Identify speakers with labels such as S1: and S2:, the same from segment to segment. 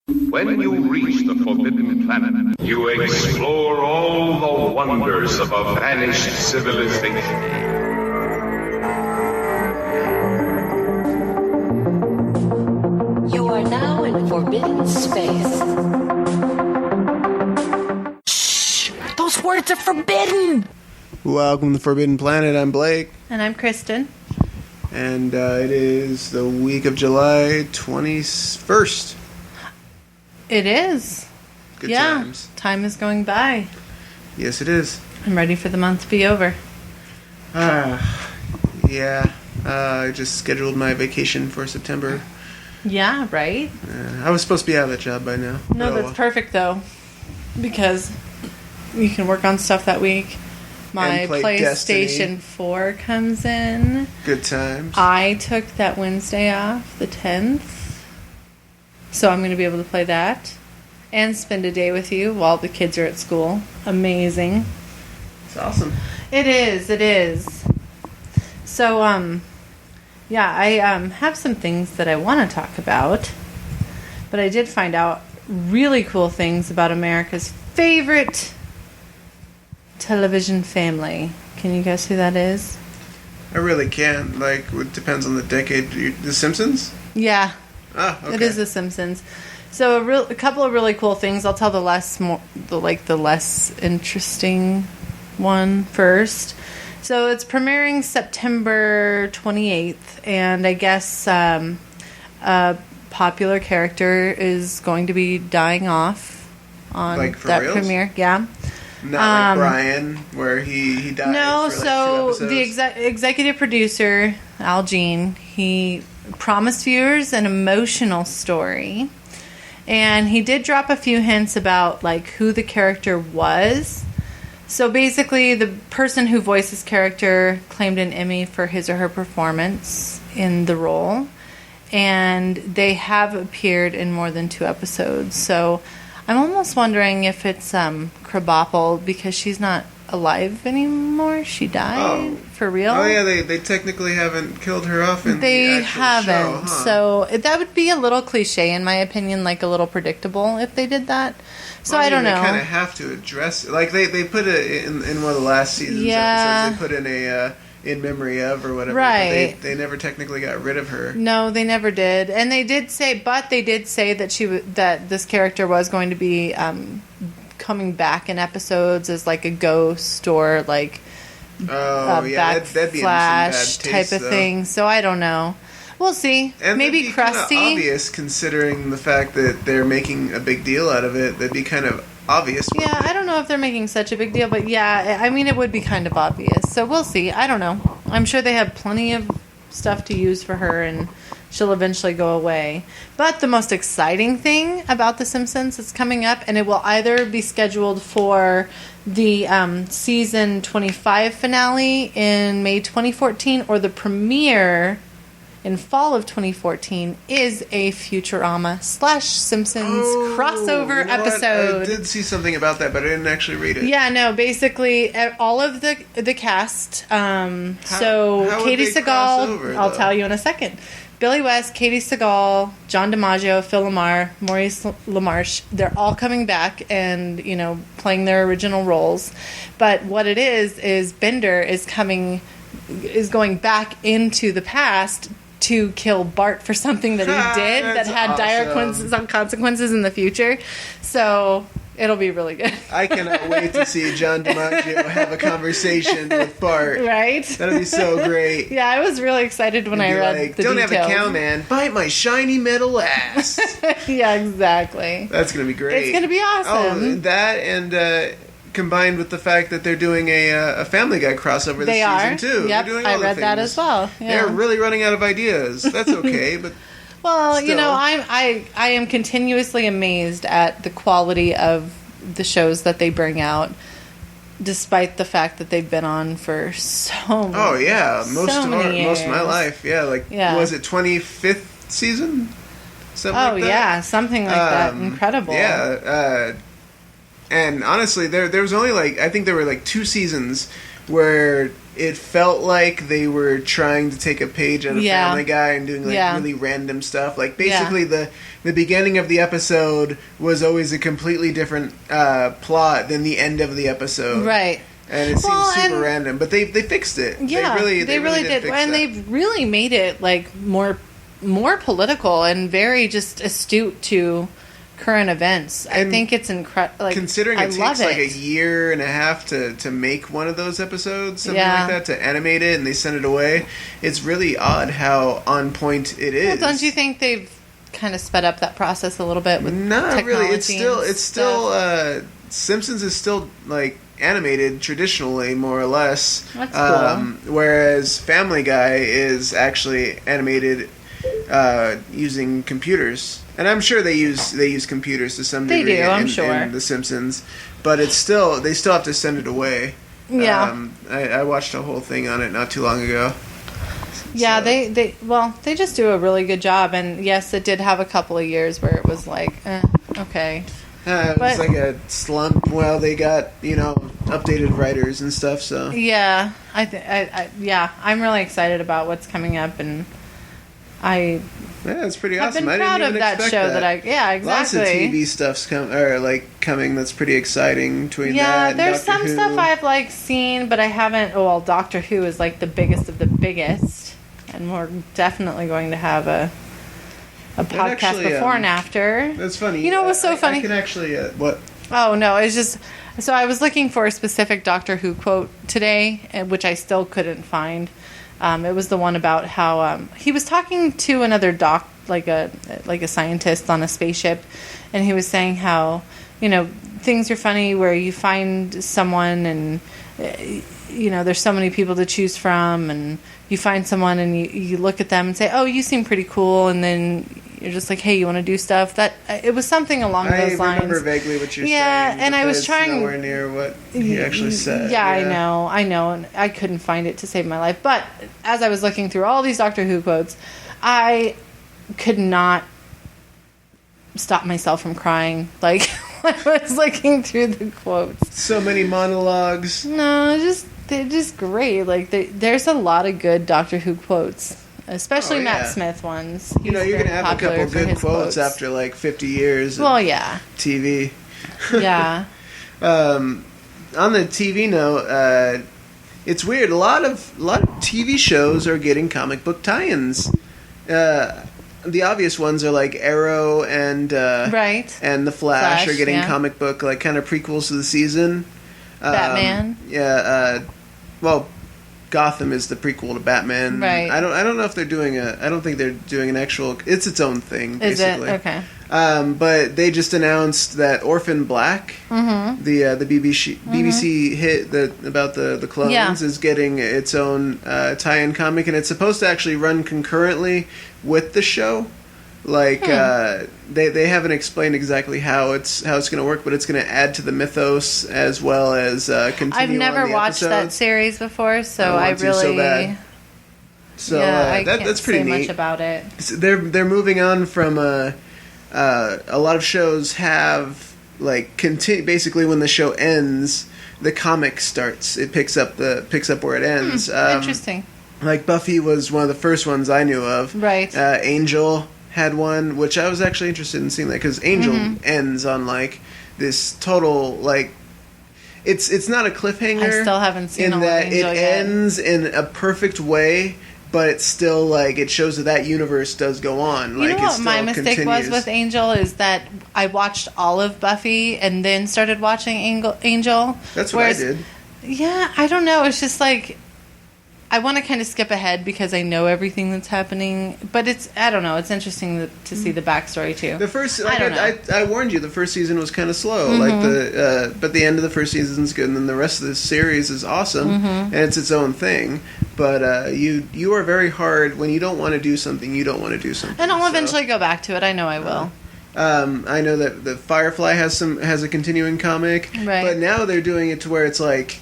S1: When you reach the Forbidden Planet, you explore all the wonders of a vanished civilization.
S2: You are now in forbidden space.
S3: Shh! Those words are forbidden!
S4: Welcome to the Forbidden Planet. I'm Blake.
S3: And I'm Kristen.
S4: And it is the week of July 21st.
S3: It is.
S4: Good times.
S3: Time is going by.
S4: Yes, it is.
S3: I'm ready for the month to be over.
S4: Yeah. I just scheduled my vacation for September.
S3: Yeah, right?
S4: I was supposed to be out of that job by now.
S3: No, that's perfect, though. Because you can work on stuff that week. My PlayStation Destiny. 4 comes in.
S4: Good times.
S3: I took that Wednesday off, the 10th. So I'm going to be able to play that. And spend a day with you while the kids are at school. Amazing.
S4: It's awesome.
S3: It is. So, yeah, I have some things that I want to talk about. But I did find out really cool things about America's favorite television family. Can you guess who that is?
S4: I really can't. Like, it depends on the decade. The Simpsons?
S3: Yeah.
S4: Ah, okay.
S3: It is The Simpsons. So a couple of really cool things. I'll tell the less interesting one first. So it's premiering September 28th, and I guess a popular character is going to be dying off on that reals? Premiere. Yeah.
S4: Not like Brian, where he died.
S3: No,
S4: for
S3: so
S4: 2 episodes.
S3: the executive producer, Al Jean, he promised viewers an emotional story. And he did drop a few hints about who the character was. So basically, the person who voiced this character claimed an Emmy for his or her performance in the role. And they have appeared in more than 2 episodes. So I'm almost wondering if it's Krabappel, because she's not alive anymore. She died for real.
S4: Oh yeah, they technically haven't killed her off in the actual show, huh?
S3: So that would be a little cliche in my opinion, a little predictable if they did that. So I don't know.
S4: They kind of have to address it. They put it in one of the last season's episodes. They put in a in memory of or whatever.
S3: Right.
S4: But they never technically got rid of her.
S3: No, they never did. And they did say that that this character was going to be coming back in episodes as a ghost or that'd be flash type of thing. So I don't know. We'll see. And maybe Krusty.
S4: Obvious considering the fact that they're making a big deal out of it. That'd be kind of obvious.
S3: Yeah, I don't know if they're making such a big deal, but yeah, I mean it would be kind of obvious. So we'll see. I don't know. I'm sure they have plenty of stuff to use for her, and she'll eventually go away. But the most exciting thing about The Simpsons is coming up, and it will either be scheduled for the season 25 finale in May 2014 or the premiere in fall of 2014 is a Futurama/Simpsons crossover episode.
S4: I did see something about that, but I didn't actually read it.
S3: Yeah, no, basically all of the cast. So Katie Sagal, I'll tell you in a second. Billy West, Katie Sagal, John DiMaggio, Phil LaMarr, Maurice LaMarche, they're all coming back and, playing their original roles. But what it is Bender is going back into the past to kill Bart for something that he did that had dire consequences in the future. So it'll be really good.
S4: I cannot wait to see John DiMaggio have a conversation with Bart.
S3: Right?
S4: That'll be so great.
S3: Yeah, I was really excited when I read the
S4: Don't
S3: details.
S4: Have a cow, man. Bite my shiny metal ass.
S3: Yeah, exactly.
S4: That's going to be great.
S3: It's going to be awesome.
S4: Oh, that and combined with the fact that they're doing a Family Guy crossover this season too.
S3: Yep,
S4: doing
S3: I read that as well. Yeah.
S4: They're really running out of ideas. That's okay, but
S3: well,
S4: still.
S3: I am continuously amazed at the quality of the shows that they bring out, despite the fact that they've been on for so many.
S4: Oh yeah, most of my life. Yeah, was it 25th season? Something like that?
S3: Something like that. Incredible.
S4: Yeah. And honestly, there was only I think there were 2 seasons where it felt like they were trying to take a page out of Family Guy and doing really random stuff. Basically the the beginning of the episode was always a completely different plot than the end of the episode.
S3: Right.
S4: And it seems super random, but they fixed it.
S3: Yeah, they really did, and they really made it like more political and very just astute to current events. And I think it's incredible. Like,
S4: considering it takes like a year and a half to make one of those episodes, something like that, to animate it, and they send it away. It's really odd how on point it is.
S3: Well, don't you think they've kind of sped up that process a little bit with
S4: Not really. It's still Simpsons is still like animated traditionally, more or less.
S3: That's cool.
S4: Whereas Family Guy is actually animated using computers, and I'm sure they use computers to some degree.
S3: They do, I'm sure.
S4: In The Simpsons, but they still have to send it away.
S3: Yeah.
S4: I watched a whole thing on it not too long ago.
S3: Yeah,
S4: so.
S3: they just do a really good job, and yes, it did have a couple of years where it was like, okay.
S4: It was like a slump. Well, they got updated writers and stuff. So
S3: yeah, I'm really excited about what's coming up, and
S4: it's pretty awesome.
S3: I've been proud of that show. Exactly.
S4: Lots of TV stuff's coming. That's pretty exciting. Between that and
S3: there's
S4: Doctor
S3: some
S4: Who.
S3: stuff I've like seen, but I haven't. Oh, well, Doctor Who is like the biggest of the biggest, and we're definitely going to have a podcast
S4: actually,
S3: before and after.
S4: That's funny.
S3: It was so funny.
S4: I can actually what?
S3: Oh no, it's just so I was looking for a specific Doctor Who quote today, which I still couldn't find. It was the one about how he was talking to another like a scientist on a spaceship, and he was saying how things are funny where you find someone and there's so many people to choose from, and you find someone and you look at them and say, oh, you seem pretty cool, and then you're just like, hey, you want to do stuff? That it was something along those lines.
S4: I remember vaguely what you're saying.
S3: Yeah, and I was trying.
S4: Nowhere near what he actually said.
S3: Yeah, I know, and I couldn't find it to save my life. But as I was looking through all these Doctor Who quotes, I could not stop myself from crying. Like when I was looking through the quotes.
S4: So many monologues.
S3: No, they're just great. Like there's a lot of good Doctor Who quotes. Especially Matt Smith ones.
S4: You're going to have a couple good quotes after like 50 years of TV.
S3: Yeah.
S4: On the TV note, it's weird. A lot of TV shows are getting comic book tie-ins. The obvious ones are like Arrow and and The Flash are getting comic book like kind of prequels to the season.
S3: Batman.
S4: Gotham is the prequel to Batman.
S3: Right.
S4: I don't know if they're doing I don't think they're doing an actual. It's its own thing, basically.
S3: Is it? Okay.
S4: But they just announced that Orphan Black, the BBC hit about the clones, is getting its own tie-in comic, and it's supposed to actually run concurrently with the show. Like they haven't explained exactly how it's going to work, but it's going to add to the mythos as well as continue.
S3: I've never
S4: on the
S3: watched
S4: episodes.
S3: that series before, so I really
S4: so bad. So
S3: I can't
S4: that's pretty
S3: say
S4: neat.
S3: much about it.
S4: They're moving on from a lot of shows have like basically when the show ends, the comic starts. It picks up where it ends.
S3: Interesting.
S4: Like Buffy was one of the first ones I knew of.
S3: Right.
S4: Angel had one, which I was actually interested in seeing that because Angel ends on like this total like it's not a cliffhanger.
S3: I still haven't seen
S4: in that
S3: Angel
S4: it
S3: yet.
S4: ends in a perfect way, but it's still like it shows that universe does go on.
S3: You
S4: like
S3: know what my mistake
S4: continues.
S3: was with Angel is that I watched all of Buffy and then started watching Angel.
S4: That's what I did.
S3: Yeah, I don't know. It's just like I want to kind of skip ahead because I know everything that's happening, but I don't know. It's interesting to see the backstory too.
S4: The first,
S3: I
S4: warned you, the first season was kind of slow. Like but the end of the first season is good, and then the rest of the series is awesome, and it's its own thing. But you are very hard when you don't want to do something. You don't want to do something,
S3: and I'll eventually go back to it. I know I will.
S4: I know that the Firefly has a continuing comic,
S3: right.
S4: But now they're doing it to where it's like,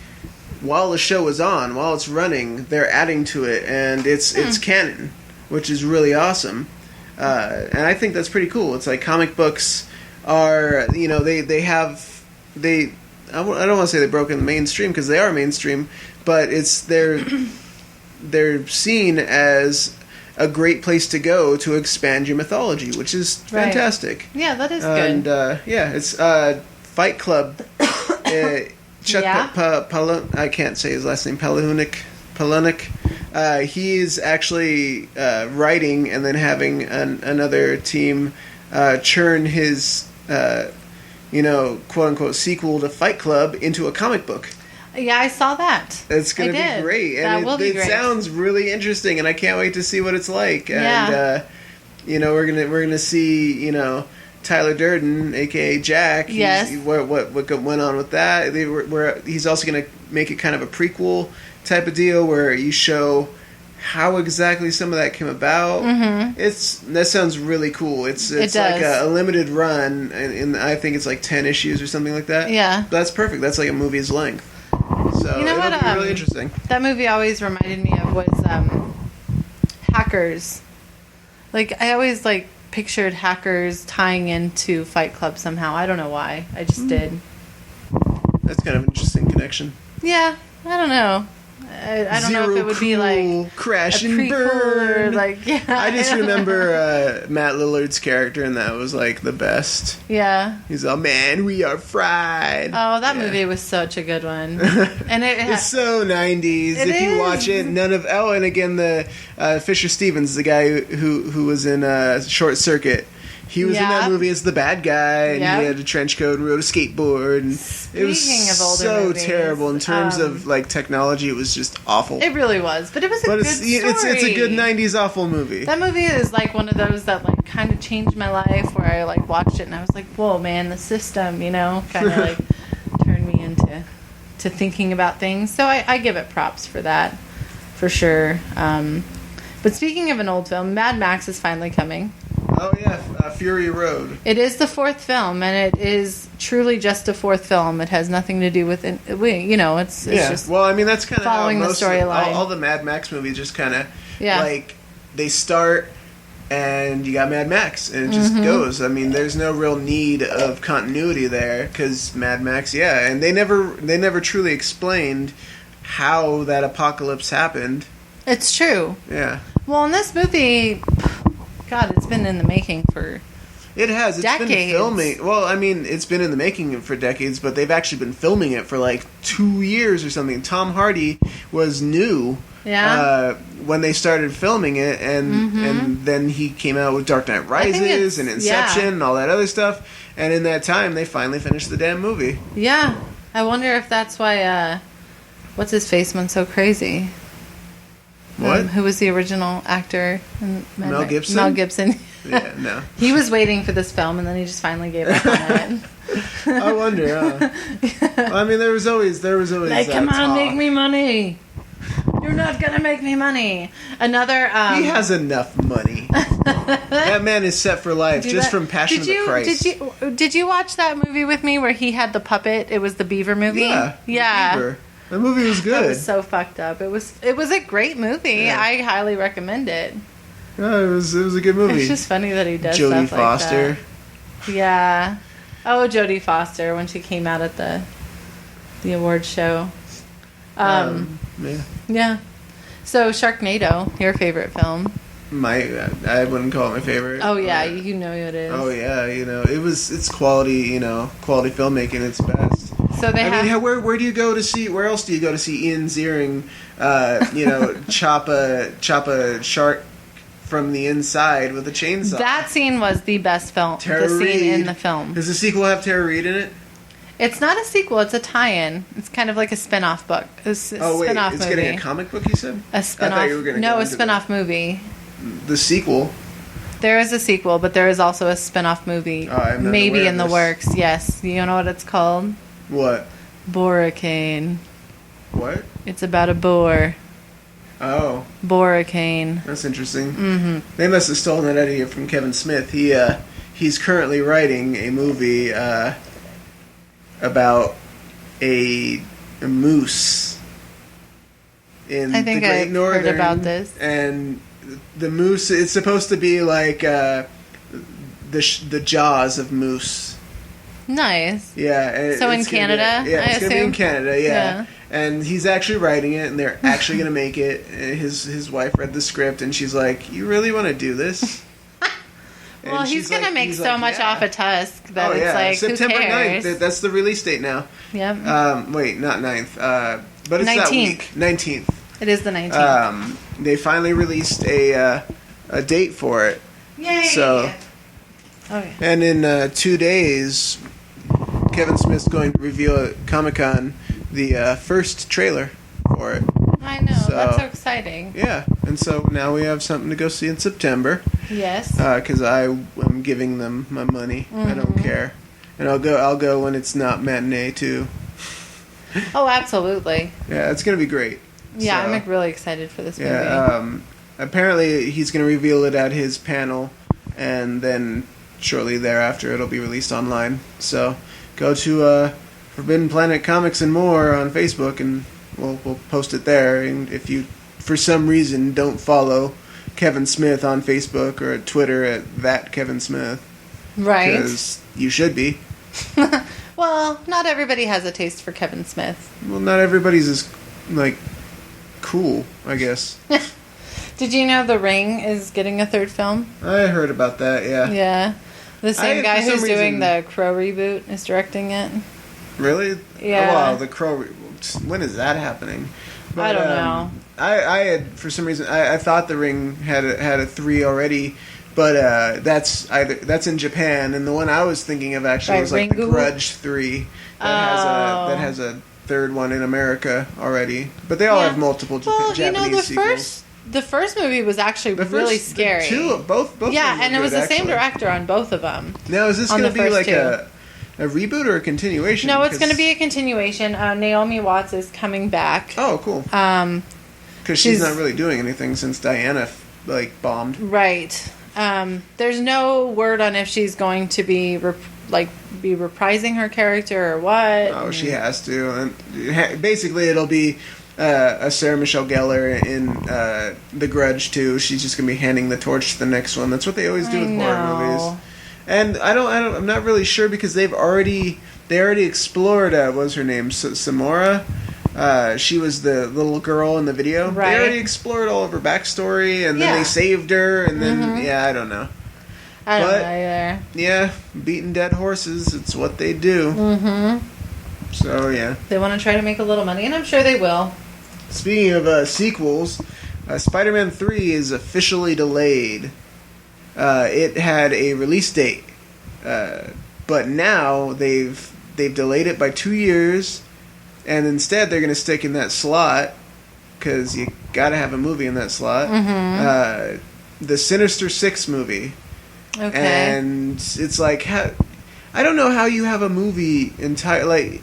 S4: while the show is on, while it's running, they're adding to it, and it's canon, which is really awesome. And I think that's pretty cool. It's like comic books are, I don't want to say they broke in the mainstream because they are mainstream, but they're seen as a great place to go to expand your mythology, which is fantastic.
S3: Yeah, that is
S4: And
S3: good.
S4: it's Fight Club. Chuck I can't say his last name. Palahniuk. He's actually writing and then having another team churn his, quote unquote sequel to Fight Club into a comic book.
S3: Yeah, I saw that.
S4: It's going to be great, and it sounds really interesting, and I can't wait to see what it's like. And we're gonna see Tyler Durden, aka Jack.
S3: Yes.
S4: What went on with that? He's also going to make it kind of a prequel type of deal where you show how exactly some of that came about. Mm-hmm. That sounds really cool. It's like a limited run, and I think it's like 10 issues or something like that.
S3: Yeah,
S4: that's perfect. That's like a movie's length. So
S3: you know
S4: it'll be really interesting.
S3: That movie always reminded me of was Hackers. Like I always pictured Hackers tying into Fight Club somehow. I don't know why. I just did.
S4: That's kind of an interesting connection.
S3: Yeah, I don't know. I don't know if it would be like
S4: crash
S3: a
S4: and burn.
S3: Or
S4: I just remember Matt Lillard's character, and that was like the best.
S3: Yeah,
S4: he's all, man, we are fried.
S3: Oh, that movie was such a good one, and
S4: it's so 90s. If you watch it, and again the Fisher Stevens, the guy who was in Short Circuit. He was in that movie as the bad guy, and he had a trench coat and rode a skateboard. And it was so terrible in terms of technology. It was just awful.
S3: It really was, but it was a good story.
S4: It's a good '90s awful movie.
S3: That movie is one of those that kind of changed my life. Where I watched it and I was like, "Whoa, man, the system," kind of turned me into thinking about things. So I give it props for that, for sure. But speaking of an old film, Mad Max is finally coming.
S4: Oh yeah, Fury Road.
S3: It is the fourth film, and it is truly just a fourth film. It has nothing to do with it. It's just
S4: well, I mean that's kind of
S3: following the storyline.
S4: All the Mad Max movies just kind of they start and you got Mad Max and it just goes. I mean, there's no real need of continuity there because Mad Max, and they never truly explained how that apocalypse happened.
S3: It's true.
S4: Yeah.
S3: Well, in this movie, God, it's been in the making for
S4: It has. It's
S3: decades.
S4: Been filming. Well, I mean, it's been in the making for decades, but they've actually been filming it for 2 years or something. Tom Hardy was new when they started filming it, and then he came out with Dark Knight Rises and Inception and all that other stuff. And in that time, they finally finished the damn movie.
S3: Yeah. I wonder if that's why, what's his face went so crazy.
S4: What?
S3: Who was the original actor?
S4: Mel Gibson?
S3: Mel Gibson.
S4: Yeah, no.
S3: He was waiting for this film, and then he just finally gave up on it.
S4: I wonder. I mean, there was always
S3: come on, make me money. You're not gonna make me money. Another.
S4: He has enough money. That man is set for life just from Passion of the Christ.
S3: Did you watch that movie with me where he had the puppet? It was the Beaver movie.
S4: Yeah. Beaver. The movie was good.
S3: It was so fucked up. It was a great movie. Yeah. I highly recommend it.
S4: Yeah, it was a good movie.
S3: It's just funny that he does
S4: Jodie
S3: stuff
S4: Foster.
S3: Like that. Yeah. Oh, Jodie Foster when she came out at the awards show. Yeah. So Sharknado, your favorite film?
S4: I wouldn't call it my favorite.
S3: Oh yeah, you know it is.
S4: Oh yeah, it's quality, quality filmmaking. It's best.
S3: So
S4: where do you go to see? Where else do you go to see Ian Ziering, chop a shark from the inside with a chainsaw?
S3: That scene was the best film.
S4: Tara
S3: the
S4: Reid.
S3: Scene in the film.
S4: Does the sequel have Tara Reid in it?
S3: It's not a sequel. It's a tie-in. It's kind of like a spin-off book.
S4: It's getting a comic book. You said
S3: a spin-off. A spin-off movie.
S4: The sequel.
S3: There is a sequel, but there is also a spin-off movie. Maybe in the works. Yes. You know what it's called?
S4: What?
S3: Boracane.
S4: What?
S3: It's about a boar.
S4: Oh.
S3: Boracane.
S4: That's interesting. Mm-hmm. They must have stolen that idea from Kevin Smith. He's currently writing a movie about a moose in the Great Northern.
S3: Heard about this.
S4: And the moose, it's supposed to be like the jaws of moose.
S3: Nice.
S4: Yeah.
S3: So in Canada,
S4: it's going to be in Canada, yeah. And he's actually writing it, and they're actually going to make it. And his wife read the script, and she's like, "You really want to do this?"
S3: Well, he's going to make so much off of Tusk that it's like,
S4: September
S3: who cares?
S4: 9th. That's the release date now.
S3: Yep.
S4: Wait, not 9th. But it's
S3: 19th.
S4: that week. 19th.
S3: It is the 19th.
S4: They finally released a date for it.
S3: Yay!
S4: So,
S3: okay.
S4: And in 2 days, Kevin Smith's going to reveal at Comic-Con the first trailer for it.
S3: I know.
S4: So,
S3: that's so exciting.
S4: Yeah. And so now we have something to go see in September.
S3: Yes.
S4: Because I am giving them my money. I don't care. And I'll go when it's not matinee too.
S3: Oh, absolutely.
S4: Yeah, it's gonna be great.
S3: Yeah,
S4: So,
S3: I'm really excited for this movie.
S4: yeah. Apparently he's gonna reveal it at his panel, and then shortly thereafter it'll be released online. So go to Forbidden Planet Comics and More on Facebook, and we'll post it there. And if you, for some reason, don't follow Kevin Smith on Facebook or at Twitter at that Kevin Smith,
S3: Right.
S4: because you should be.
S3: Well, not everybody has a taste for Kevin Smith.
S4: Well, not everybody's as cool, I guess.
S3: Did you know The Ring is getting a third film?
S4: I heard about that. Yeah.
S3: Yeah. The same guy
S4: for some
S3: who's doing
S4: reason-
S3: the Crow reboot is directing it.
S4: Really?
S3: Yeah.
S4: Oh, wow, the Crow. When is that happening?
S3: I don't know.
S4: I had, for some reason, I thought The Ring had a 3 already, but that's in Japan, and the one I was thinking of actually was like the
S3: Ringu?
S4: Grudge 3 that has a third one in America already. But they all
S3: Yeah.
S4: have multiple
S3: Well,
S4: Japanese sequels.
S3: the first movie was actually
S4: The
S3: really
S4: first-
S3: scary.
S4: Both.
S3: Yeah,
S4: of them
S3: and
S4: were
S3: it was
S4: good,
S3: the same
S4: actually.
S3: director on both of them.
S4: Now, is this
S3: on
S4: going to
S3: the
S4: be
S3: first
S4: like
S3: two.
S4: a reboot or a continuation?
S3: No, it's
S4: 'Cause-
S3: going to be a continuation. Naomi Watts is coming back.
S4: Oh, cool. Because she's not really doing anything since Diana bombed.
S3: Right. There's no word on if she's going to be be reprising her character or what.
S4: Oh, she has to. And basically, it'll be a Sarah Michelle Gellar in The Grudge 2. She's just gonna be handing the torch to the next one. That's what they always do with horror movies. And I'm not really sure because they already explored what was her name, Samora. She was the little girl in the video.
S3: Right.
S4: They already explored all of her backstory, and then they saved her, and then I don't know.
S3: I don't know either.
S4: Yeah, beating dead horses. It's what they do. Mm-hmm. So yeah.
S3: They want to try to make a little money, and I'm sure they will.
S4: Speaking of sequels, Spider-Man 3 is officially delayed. It had a release date, but now they've delayed it by 2 years, and instead they're going to stick in that slot because you got to have a movie in that slot. Mm-hmm. The Sinister Six movie.
S3: Okay.
S4: And it's like, I don't know how you have a movie entirely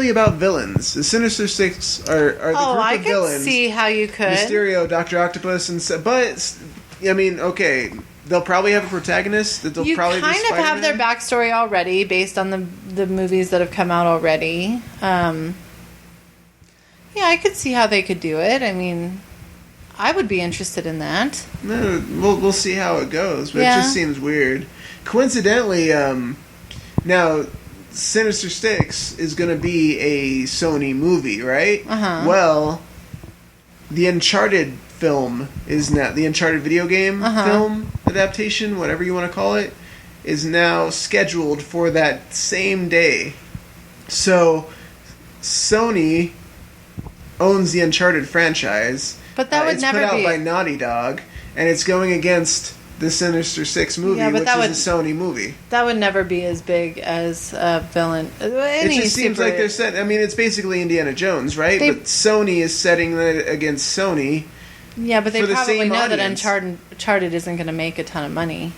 S4: about villains. The Sinister Six are the group
S3: I
S4: of
S3: could
S4: villains.
S3: see how you could.
S4: Mysterio, Dr. Octopus, but I mean, okay, they'll probably have a protagonist. That'll
S3: You
S4: probably
S3: kind
S4: be
S3: of have their
S4: Spider-Man.
S3: backstory already based on the movies that have come out already. Yeah, I could see how they could do it. I mean, I would be interested in that.
S4: No, we'll see how it goes, but
S3: Yeah.
S4: it just seems weird. Coincidentally, now Sinister Six is going to be a Sony movie, right?
S3: Uh-huh.
S4: Well, the Uncharted film is now the Uncharted video game film adaptation, whatever you want to call it, is now scheduled for that same day. So Sony owns the Uncharted franchise.
S3: But that would
S4: it's
S3: never
S4: put out
S3: be.
S4: by Naughty Dog, and it's going against the Sinister Six movie,
S3: Yeah, but
S4: which
S3: that
S4: is a Sony movie.
S3: That would never be as big as a villain.
S4: It just seems like they're set. I mean, it's basically Indiana Jones, right? But Sony is setting that against Sony.
S3: Yeah, but they
S4: for the
S3: probably
S4: same
S3: know that
S4: audience.
S3: Uncharted isn't going to make a ton of money.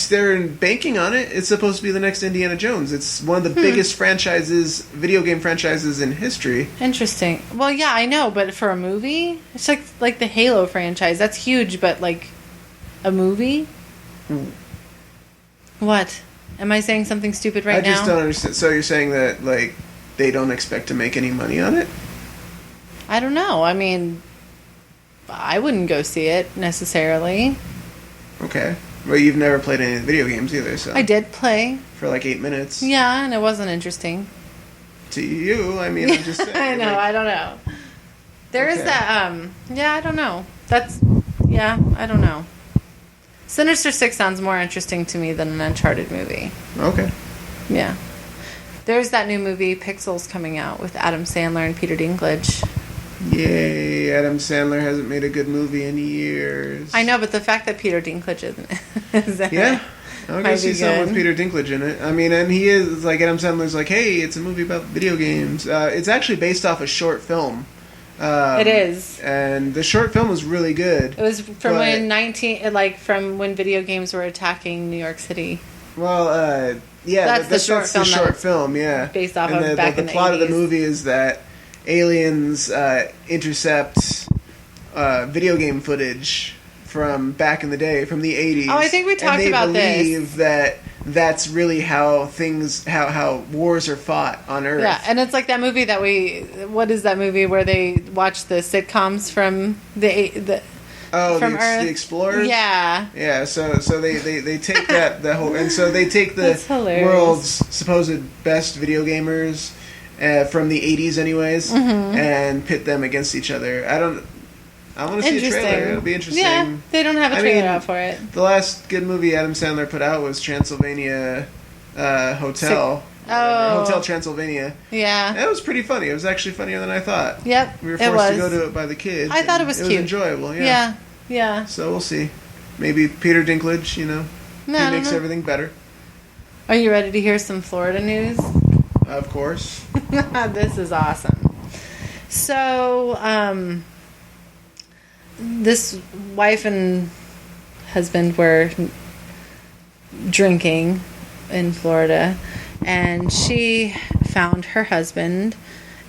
S4: They're banking on it. It's supposed to be the next Indiana Jones. It's one of the biggest video game franchises in history.
S3: Interesting. Well, yeah, I know, but for a movie, it's like the Halo franchise. That's huge, but like a movie. What? Am I saying something stupid right now?
S4: I just don't understand. So you're saying that they don't expect to make any money on it?
S3: I don't know. I mean, I wouldn't go see it necessarily.
S4: Okay. Well, you've never played any of the video games either, so
S3: I did play.
S4: for 8 minutes.
S3: Yeah, and it wasn't interesting.
S4: to you. I mean, I'm just saying.
S3: I know.
S4: like-
S3: I don't know. There is
S4: Okay.
S3: that. Yeah, I don't know. I don't know. Sinister Six sounds more interesting to me than an Uncharted movie.
S4: Okay.
S3: Yeah. There's that new movie, Pixels, coming out with Adam Sandler and Peter Dinklage.
S4: Yay! Adam Sandler hasn't made a good movie in years.
S3: I know, but the fact that Peter Dinklage is in
S4: Yeah.
S3: it
S4: I'll
S3: might
S4: go see
S3: be
S4: something with
S3: good.
S4: Peter Dinklage in it. I mean, and he is like Adam Sandler's like, hey, it's a movie about video games. It's actually based off a short film.
S3: It is.
S4: And the short film was really good.
S3: It was from
S4: But-
S3: from when video games were attacking New York City.
S4: Well, yeah,
S3: That's the short film
S4: the
S3: that
S4: short
S3: it's
S4: film, yeah.
S3: based off
S4: and
S3: of back in the
S4: plot of the
S3: 80s.
S4: movie is that aliens intercept video game footage from back in the day, from the 80s.
S3: Oh, I think we talked
S4: and they
S3: about this.
S4: believe that that's really how how wars are fought on Earth.
S3: Yeah, and it's like that movie what is that movie where they watch the sitcoms from the
S4: Oh,
S3: from
S4: the
S3: Earth?
S4: Explorers?
S3: Yeah.
S4: Yeah, so they take that whole, and so they take the
S3: That's hilarious.
S4: world's supposed best video gamers from the 80s anyways, and pit them against each other. I want to see a trailer. It'll be interesting.
S3: Yeah, they don't have a
S4: I
S3: trailer
S4: mean,
S3: out for it.
S4: The last good movie Adam Sandler put out was Transylvania Hotel.
S3: Oh.
S4: Hotel Transylvania.
S3: Yeah.
S4: That was pretty funny. It was actually funnier than I thought.
S3: Yep.
S4: We were
S3: it
S4: forced
S3: was.
S4: to go to it by the kids.
S3: I thought it
S4: and
S3: was
S4: It
S3: cute.
S4: was enjoyable,
S3: Yeah. Yeah.
S4: So we'll see. Maybe Peter Dinklage,
S3: No, I
S4: he
S3: don't
S4: makes
S3: know.
S4: everything better.
S3: Are you ready to hear some Florida news?
S4: Of course.
S3: This is awesome. So, this wife and husband were drinking in Florida, and she found her husband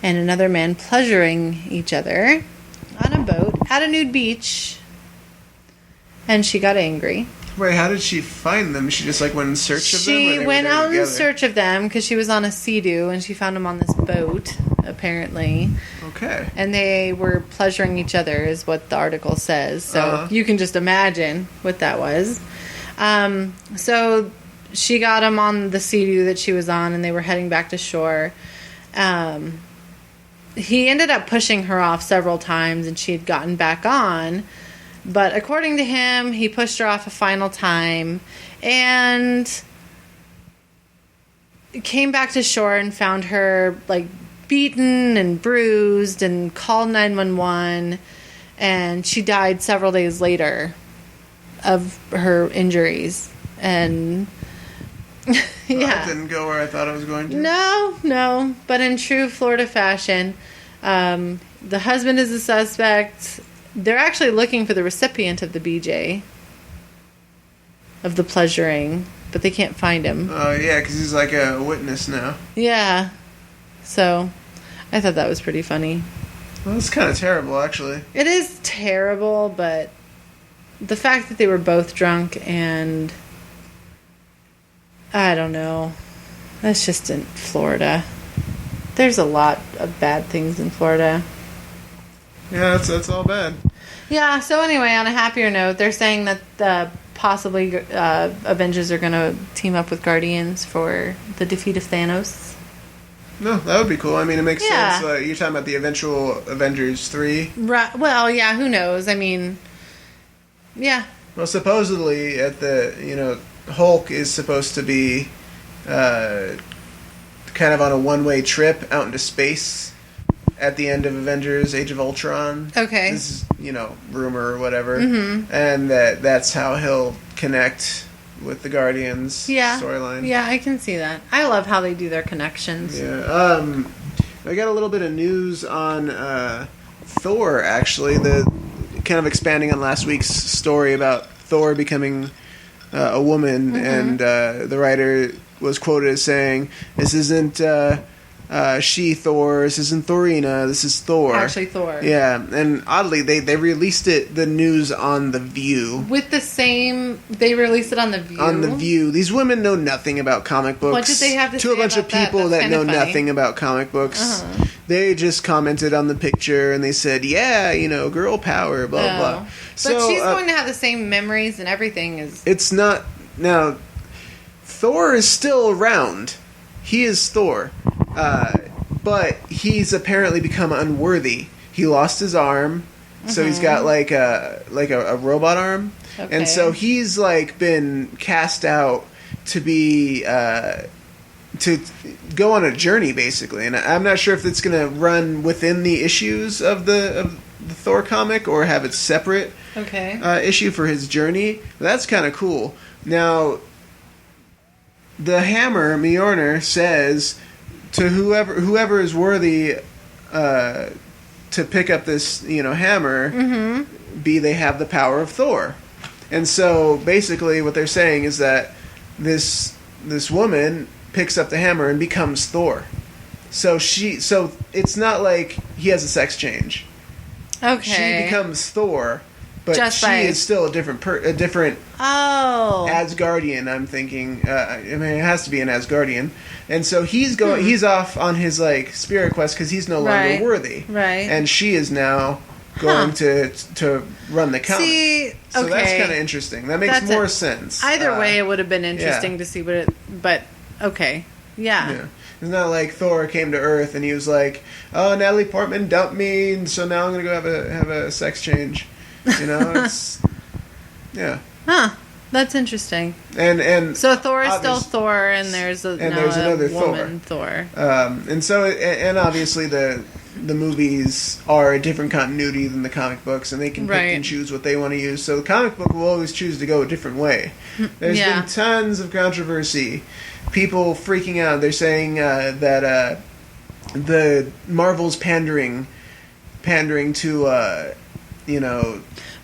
S3: and another man pleasuring each other on a boat at a nude beach, and she got angry.
S4: Wait, how did she find them? She just like went in search of them? Or
S3: She
S4: they were
S3: went
S4: there
S3: out in
S4: together?
S3: search of them because she was on a sea-doo, and she found them on this boat, apparently.
S4: Okay.
S3: And they were pleasuring each other, is what the article says. So
S4: Uh-huh.
S3: you can just imagine what that was. So she got him on the sea-doo that she was on, and they were heading back to shore. He ended up pushing her off several times, and she had gotten back on. But according to him, he pushed her off a final time and came back to shore and found her like beaten and bruised and called 911, and she died several days later of her injuries. And
S4: That
S3: yeah.
S4: didn't go where I thought it was going to.
S3: No. But in true Florida fashion, the husband is a suspect. They're actually looking for the recipient of the BJ, of the pleasuring, but they can't find him.
S4: Oh, yeah, because he's like a witness now.
S3: Yeah. So, I thought that was pretty funny.
S4: Well, that's kind of terrible, actually.
S3: It is terrible, but the fact that they were both drunk and I don't know. That's just in Florida. There's a lot of bad things in Florida.
S4: Yeah, that's all bad.
S3: Yeah, so anyway, on a happier note, they're saying that possibly Avengers are going to team up with Guardians for the defeat of Thanos.
S4: No, that would be cool. I mean, it makes
S3: Yeah.
S4: sense. You're talking about the eventual Avengers 3.
S3: Right. Well, yeah, who knows? I mean, yeah.
S4: Well, supposedly, Hulk is supposed to be kind of on a one-way trip out into space at the end of Avengers Age of Ultron.
S3: Okay.
S4: This is, rumor or whatever. Mm-hmm. And that's how he'll connect with the Guardians storyline.
S3: Yeah, I can see that. I love how they do their connections.
S4: Yeah. I got a little bit of news on Thor, actually. The kind of expanding on last week's story about Thor becoming a woman, and the writer was quoted as saying, "This isn't she Thor. This isn't Thorina. This is Thor."
S3: Actually, Thor.
S4: Yeah, and oddly, they released the news on The View.
S3: With the same, they released it on The View.
S4: On The View. These women know nothing about comic books.
S3: What did they have to
S4: a
S3: say
S4: bunch of
S3: about that?
S4: people
S3: That's
S4: that know
S3: kinda funny.
S4: nothing about comic books. They just commented on the picture and they said, "Yeah, girl power, blah
S3: Oh.
S4: blah."
S3: But
S4: So
S3: she's going to have the same memories and everything as...
S4: it's not now. Thor is still around. He is Thor, but but he's apparently become unworthy. He lost his arm, so he's got like a robot arm, and so he's like been cast out to be to go on a journey basically. And I'm not sure if it's going to run within the issues of the Thor comic or have it separate issue for his journey. But that's kind of cool. Now, the Hammer Mjolnir says to whoever is worthy to pick up this, hammer, be they have the power of Thor. And so basically what they're saying is that this woman picks up the hammer and becomes Thor. So it's not like he has a sex change.
S3: Okay.
S4: She becomes Thor, but she is still a different Asgardian, I'm thinking. It has to be an Asgardian. And so he's off on his like spirit quest because he's no longer worthy.
S3: Right.
S4: And she is now going to run the comic.
S3: See,
S4: so that's kind of interesting. That makes more sense.
S3: Either way, it would have been interesting to see but okay. Yeah.
S4: It's not like Thor came to Earth and he was like, "Oh, Natalie Portman dumped me, and so now I'm going to go have a sex change." It's
S3: Huh. That's interesting.
S4: And
S3: so Thor is still Thor, and there's another woman Thor.
S4: And so and obviously the movies are a different continuity than the comic books, and they can pick and choose what they want to use. So the comic book will always choose to go a different way. There's been tons of controversy. People freaking out. They're saying that the Marvel's pandering to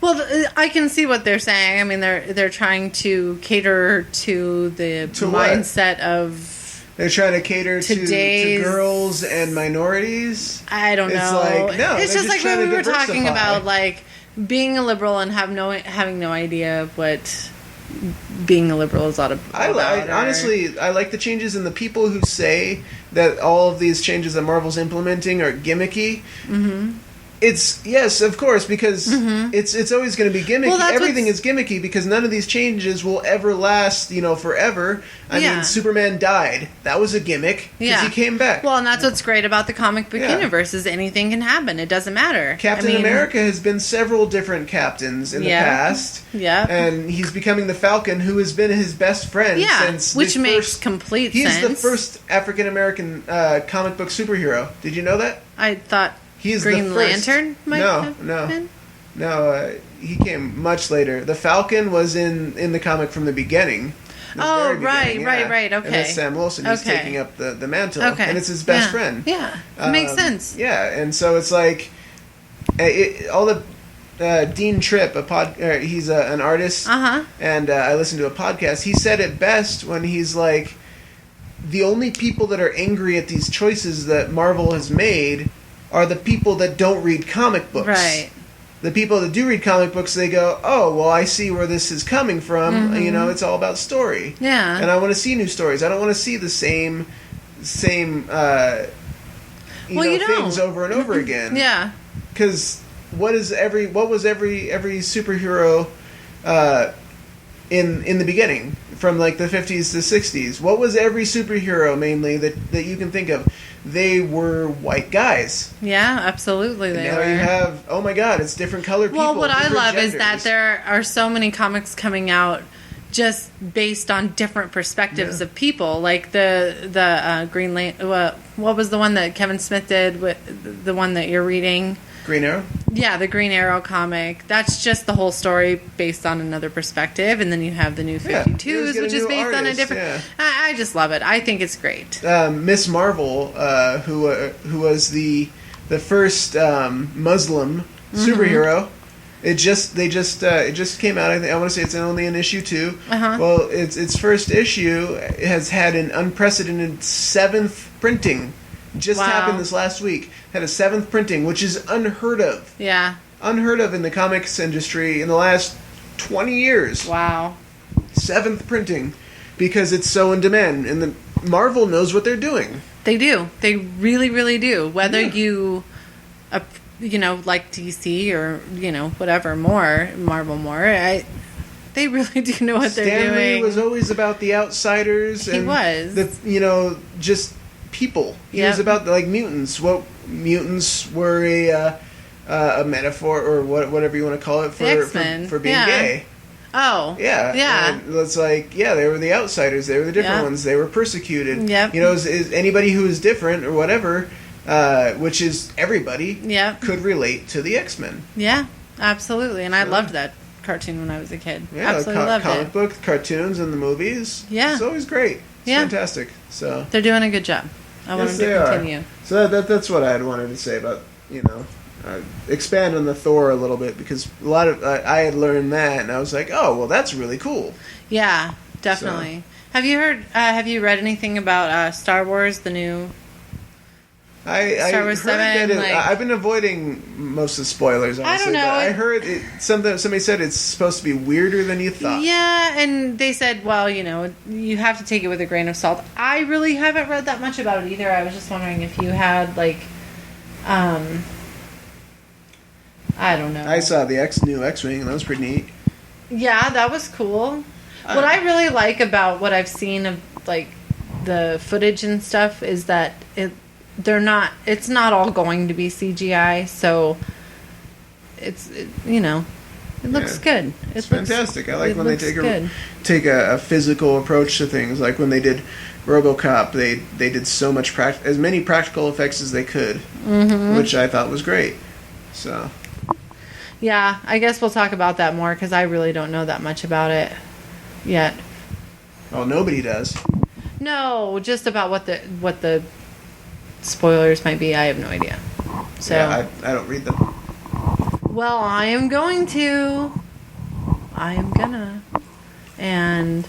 S3: Well, I can see what they're saying. I mean, they're trying to cater to the mindset of.
S4: They're trying to cater to girls and minorities.
S3: I don't know.
S4: It's like
S3: it's just like when we were talking about like being a liberal and having no idea what being a liberal is all about.
S4: Honestly, I like the changes, and the people who say that all of these changes that Marvel's implementing are gimmicky. Mm-hmm. It's yes, of course, because it's always going to be gimmicky. Well, everything is gimmicky because none of these changes will ever last, forever. I mean, Superman died. That was a gimmick because he came back.
S3: Well, and that's what's great about the comic book universe is anything can happen. It doesn't matter.
S4: Captain America has been several different captains in the past. Yeah, and he's becoming the Falcon, who has been his best friend since.
S3: Which makes complete sense.
S4: He's the first African American comic book superhero. Did you know that?
S3: I thought.
S4: He's
S3: Green
S4: the first.
S3: Lantern might have been?
S4: No, he came much later. The Falcon was in the comic from the beginning.
S3: Right, okay.
S4: And it's Sam Wilson who's taking up the mantle. Okay. And it's his best friend.
S3: Yeah, it makes sense.
S4: Yeah, and so it's like... all the... Dean Tripp, he's an artist, and I listened to a podcast. He said it best when he's like, the only people that are angry at these choices that Marvel has made are the people that don't read comic books. Right. The people that do read comic books, they go, "Oh, well, I see where this is coming from. Mm-hmm. It's all about story. Yeah. And I want to see new stories. I don't want to see the same things over and over again. Yeah. Because what was every superhero in the beginning, from like the 50s to 60s? What was every superhero mainly that you can think of? They were white guys.
S3: Yeah, absolutely they
S4: were. Now you have, oh my god, it's different colored people.
S3: Well, what I love genders. Is that there are so many comics coming out just based on different perspectives of people. Like the Green Lantern, what was the one that Kevin Smith did, with the one that you're reading?
S4: Green Arrow?
S3: Yeah, the Green Arrow comic. That's just the whole story based on another perspective. And then you have the New 52s, which is based on a different... Yeah. I just love it. I think it's great.
S4: Miss Marvel, who was the first Muslim superhero, it just came out. I want to say it's only in issue 2. Well, its first issue has had an unprecedented 7th printing. Just happened this last week. Had a 7th printing, which is unheard of. Yeah. Unheard of in the comics industry in the last 20 years. Wow. 7th printing. Because it's so in demand. And Marvel knows what they're doing.
S3: They do. They really, really do. Whether you like DC or, whatever Marvel more. They really do know what they're doing.
S4: Stan Lee was always about the outsiders.
S3: He was.
S4: just... people. He
S3: Yep.
S4: was about like mutants. What mutants were a metaphor or whatever you want to call it for
S3: X-Men.
S4: for being
S3: Yeah.
S4: gay.
S3: Oh.
S4: Yeah.
S3: Yeah.
S4: And it's like, they were the outsiders. They were the different
S3: Yeah.
S4: ones. They were persecuted.
S3: Yep.
S4: You know, is anybody who is different or whatever, which is everybody,
S3: Yep.
S4: could relate to the X-Men.
S3: Yeah, absolutely. And I loved that cartoon when I was a kid.
S4: Yeah,
S3: Absolutely loved
S4: comic
S3: it.
S4: book, cartoons, and the movies.
S3: Yeah.
S4: It's always great. It's
S3: Yeah.
S4: fantastic. So
S3: They're doing a good job. I want
S4: yes,
S3: them
S4: they
S3: to
S4: are.
S3: continue.
S4: So that's what I had wanted to say about, expand on the Thor a little bit, because a lot of I had learned that, and I was like, oh, well, that's really cool.
S3: Yeah, definitely. Have you read anything about Star Wars, the new
S4: I
S3: Star Wars
S4: heard
S3: 7,
S4: that
S3: like-
S4: I've been avoiding most of the spoilers, honestly.
S3: know.
S4: But I heard somebody said it's supposed to be weirder than you thought.
S3: Yeah, and they said, well, you have to take it with a grain of salt. I really haven't read that much about it either. I was just wondering if you had, I don't know.
S4: I saw the new X-Wing, and that was pretty neat.
S3: Yeah, that was cool. What I really like about what I've seen of, the footage and stuff is that it's not all going to be CGI, so it looks good.
S4: It's fantastic. I like when they
S3: good.
S4: take a physical approach to things. Like when they did RoboCop, they did so much as many practical effects as they could, which I thought was great. So
S3: yeah, I guess we'll talk about that more because I really don't know that much about it yet.
S4: Well, nobody does.
S3: No, just about what the spoilers might be. I have no idea. So
S4: yeah, I don't read them.
S3: well, I am going to. I am gonna. And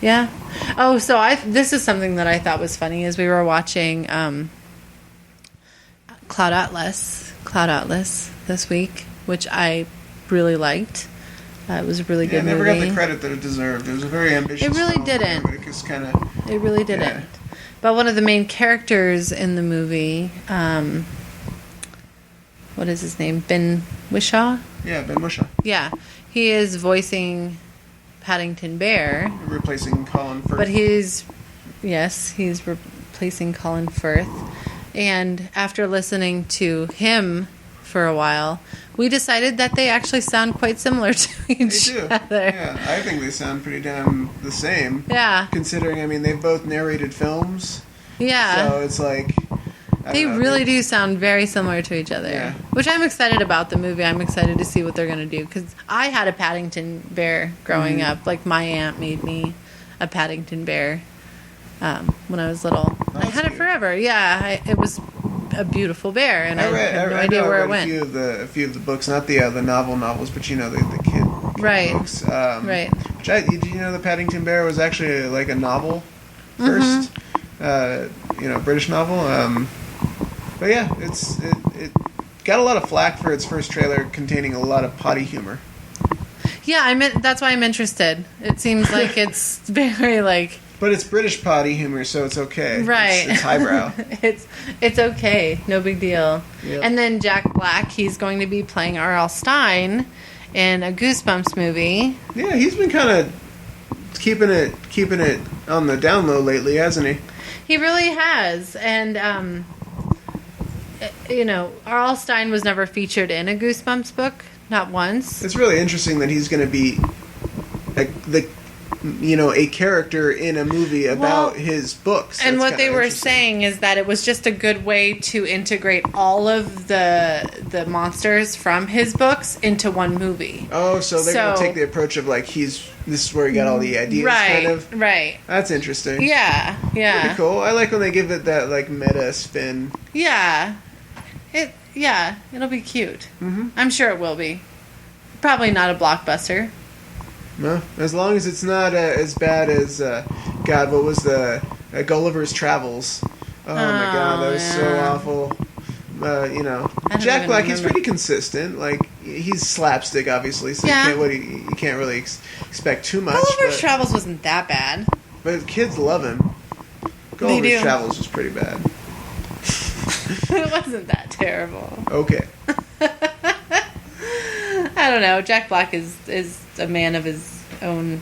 S3: yeah. Oh, so this is something that I thought was funny is we were watching Cloud Atlas this week, which I really liked. It was a really good
S4: never
S3: movie.
S4: got the credit that it deserved. It was a very ambitious
S3: It really
S4: film,
S3: didn't.
S4: But it just kind of...
S3: It really didn't.
S4: Yeah.
S3: But one of the main characters in the movie, what is his name? Ben Whishaw?
S4: Yeah, Ben Whishaw.
S3: Yeah. He is voicing Paddington Bear.
S4: Replacing Colin Firth.
S3: But he's replacing Colin Firth. And after listening to him for a while, we decided that they actually sound quite similar to each other.
S4: Yeah, I think they sound pretty damn the same.
S3: Yeah.
S4: Considering, they've both narrated films.
S3: Yeah.
S4: So it's like...
S3: They really do sound very similar to each other.
S4: Yeah.
S3: Which I'm excited about the movie. I'm excited to see what they're going to do. Because I had a Paddington Bear growing up. Like, my aunt made me a Paddington Bear when I was little. I had it forever. Yeah. It was a beautiful bear. And I had no idea where it went.
S4: A few of the books. Not the novels, but the kid
S3: Right.
S4: books.
S3: Right.
S4: Did you know the Paddington Bear was actually like a novel first? British novel. But yeah, it got a lot of flack for its first trailer containing a lot of potty humor.
S3: Yeah, that's why I'm interested. It seems like it's very
S4: But it's British potty humor, so it's okay.
S3: Right.
S4: It's highbrow.
S3: it's okay. No big deal.
S4: Yep.
S3: And then Jack Black, he's going to be playing R.L. Stein in a Goosebumps movie.
S4: Yeah, he's been kind of keeping it on the down low lately, hasn't he?
S3: He really has. And R.L. Stein was never featured in a Goosebumps book, not once.
S4: It's really interesting that he's going to be a character in a movie about his books.
S3: And
S4: That's
S3: what they
S4: kinda
S3: were
S4: interesting.
S3: saying is that it was just a good way to integrate all of the monsters from his books into one movie.
S4: Oh, so they're going to take the approach of this is where he got all the ideas,
S3: right,
S4: kind of.
S3: Right.
S4: That's interesting.
S3: Yeah.
S4: Pretty cool. I like when they give it that meta spin.
S3: Yeah. It'll be cute. Mm-hmm. I'm sure it will be. Probably not a blockbuster.
S4: No, as long as it's not as bad as God. What was the Gulliver's Travels? Oh my God, that was so awful. Jack Black. He's pretty consistent. He's slapstick, obviously, so you can't really expect too much.
S3: Gulliver's Travels wasn't that bad,
S4: but kids love him. Gulliver's Travels was pretty bad.
S3: It wasn't that terrible.
S4: Okay.
S3: I don't know. Jack Black is a man of his own.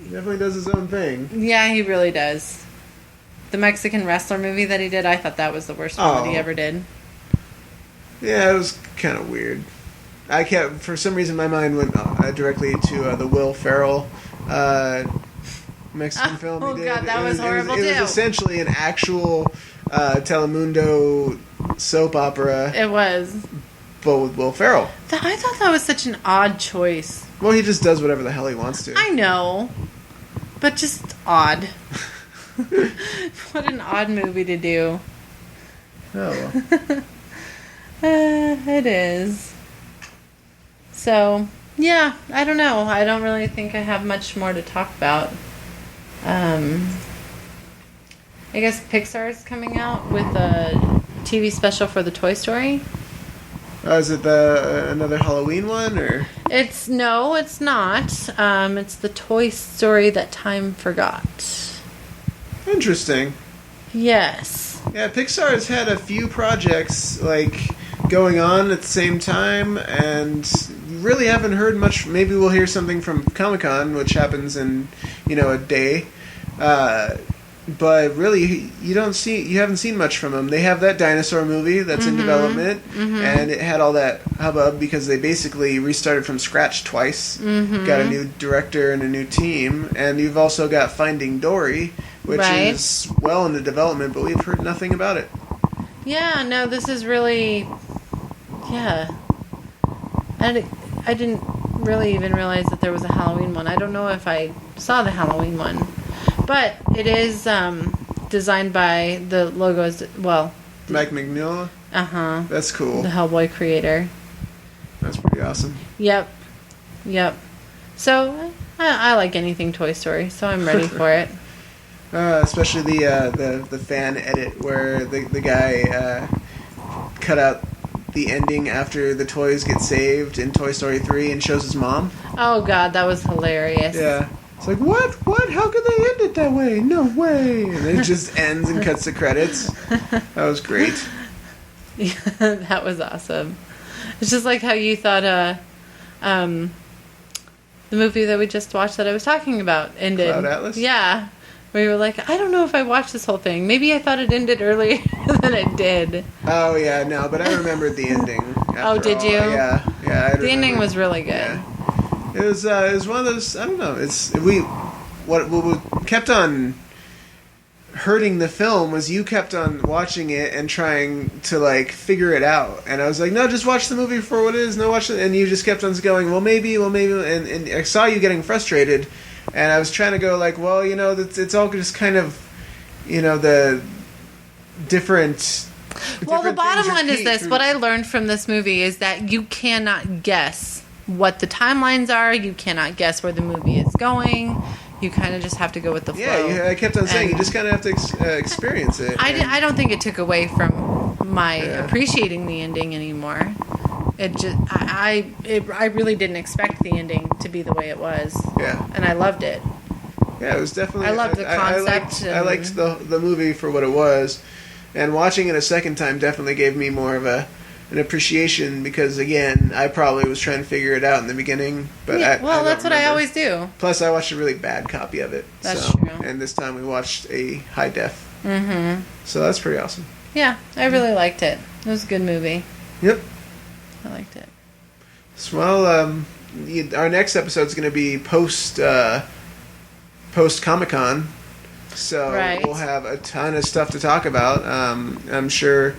S4: He definitely does his own thing.
S3: Yeah, he really does. The Mexican wrestler movie that he did, I thought that was the worst one that he ever did.
S4: Yeah, it was kind of weird. For some reason, my mind went directly to the Will Ferrell Mexican film he did.
S3: Oh, God, that was horrible, too.
S4: It was essentially an actual Telemundo soap opera.
S3: It was.
S4: But with Will Ferrell.
S3: I thought that was such an odd choice.
S4: Well, he just does whatever the hell he wants to.
S3: I know. But just odd. What an odd movie to do.
S4: Oh, well.
S3: It is. So, yeah, I don't know. I don't really think I have much more to talk about. I guess Pixar's coming out with a TV special for the Toy Story.
S4: Is it another Halloween one, or?
S3: No, it's not. It's the Toy Story that time forgot.
S4: Interesting.
S3: Yes.
S4: Yeah, Pixar has had a few projects going on at the same time, and really haven't heard much. Maybe we'll hear something from Comic-Con, which happens in a day. But really, you haven't seen much from them. They have that dinosaur movie that's in development, and it had all that hubbub because they basically restarted from scratch twice. Got a new director and a new team, and you've also got Finding Dory, which is well into development, but we've heard nothing about it.
S3: Yeah, no, this is really, and I didn't really even realize that there was a Halloween one. I don't know if I saw the Halloween one. But it is designed by the logos,
S4: Mike Mignola?
S3: Uh-huh.
S4: That's cool.
S3: The Hellboy creator.
S4: That's pretty awesome.
S3: Yep. So, I like anything Toy Story, so I'm ready for it.
S4: Especially the fan edit where the guy cut out the ending after the toys get saved in Toy Story 3 and shows his mom.
S3: Oh, God, that was hilarious.
S4: Yeah. It's like, what? How could they end it that way? No way. And it just ends and cuts the credits. That was great.
S3: Yeah, that was awesome. It's just like how you thought the movie that we just watched that I was talking about ended.
S4: Cloud Atlas?
S3: Yeah. We were like, I don't know if I watched this whole thing. Maybe I thought it ended earlier than it did.
S4: Oh, yeah, no, but I rememred the ending.
S3: Oh, did you?
S4: Yeah.
S3: The ending was really good.
S4: Yeah. It was one of those. I don't know. What kept on hurting the film was you kept on watching it and trying to figure it out, and I was like, no, just watch the movie for what it is. No, watch it, and you just kept on going, well, maybe, and I saw you getting frustrated, and I was trying to go well, it's all just kind of, the different.
S3: Well, the bottom line is this: what I learned from this movie is that you cannot guess what the timelines are. You cannot guess where the movie is going. You kind of just have to go with the flow.
S4: Yeah, I kept on saying you just kind of have to experience it.
S3: I don't think it took away from my appreciating the ending anymore. It just I really didn't expect the ending to be the way it was. Yeah, and I loved it.
S4: Yeah, it was definitely.
S3: I loved the concept.
S4: I liked the movie for what it was, and watching it a second time definitely gave me more of an appreciation because, again, I probably was trying to figure it out in the beginning. But
S3: that's what I always do.
S4: Plus, I watched a really bad copy of it.
S3: That's true.
S4: And this time we watched a high def. Mm-hmm. So that's pretty awesome.
S3: Yeah, I really liked it. It was a good movie.
S4: Yep.
S3: I liked it.
S4: So, well, our next episode is going to be post Comic-Con. So we'll have a ton of stuff to talk about. I'm sure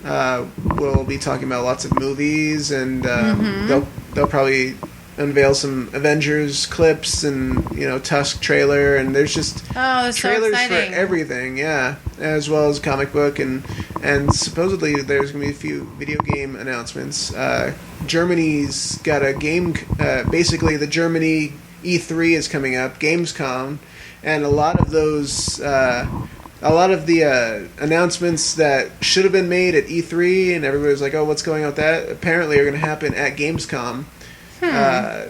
S4: we'll be talking about lots of movies, and they'll probably unveil some Avengers clips and Tusk trailer, and there's just trailers for everything, as well as comic book, and supposedly there's going to be a few video game announcements. Germany's got a game, basically the Germany E3 is coming up, Gamescom, and a lot of those. A lot of the announcements that should have been made at E3 and everybody was like, oh, what's going on with that? Apparently are going to happen at Gamescom.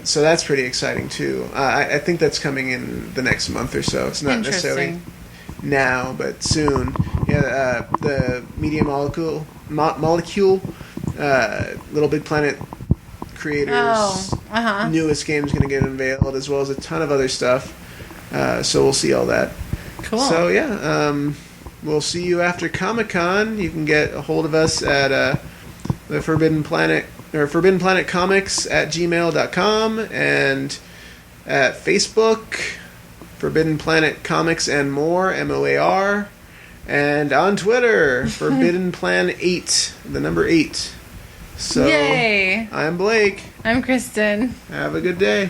S4: So that's pretty exciting, too. I think that's coming in the next month or so. It's not necessarily now, but soon. Yeah, the Media Molecule Little Big Planet creators' newest game is going to get unveiled, as well as a ton of other stuff. So we'll see all that.
S3: Cool.
S4: So, yeah. we'll see you after Comic-Con. You can get a hold of us at the Forbidden Planet Comics at gmail.com and at Facebook, Forbidden Planet Comics and More, MOAR, and on Twitter, Forbidden Plan 8, the number 8. So,
S3: Yay!
S4: I'm Blake.
S3: I'm Kristen.
S4: Have a good day.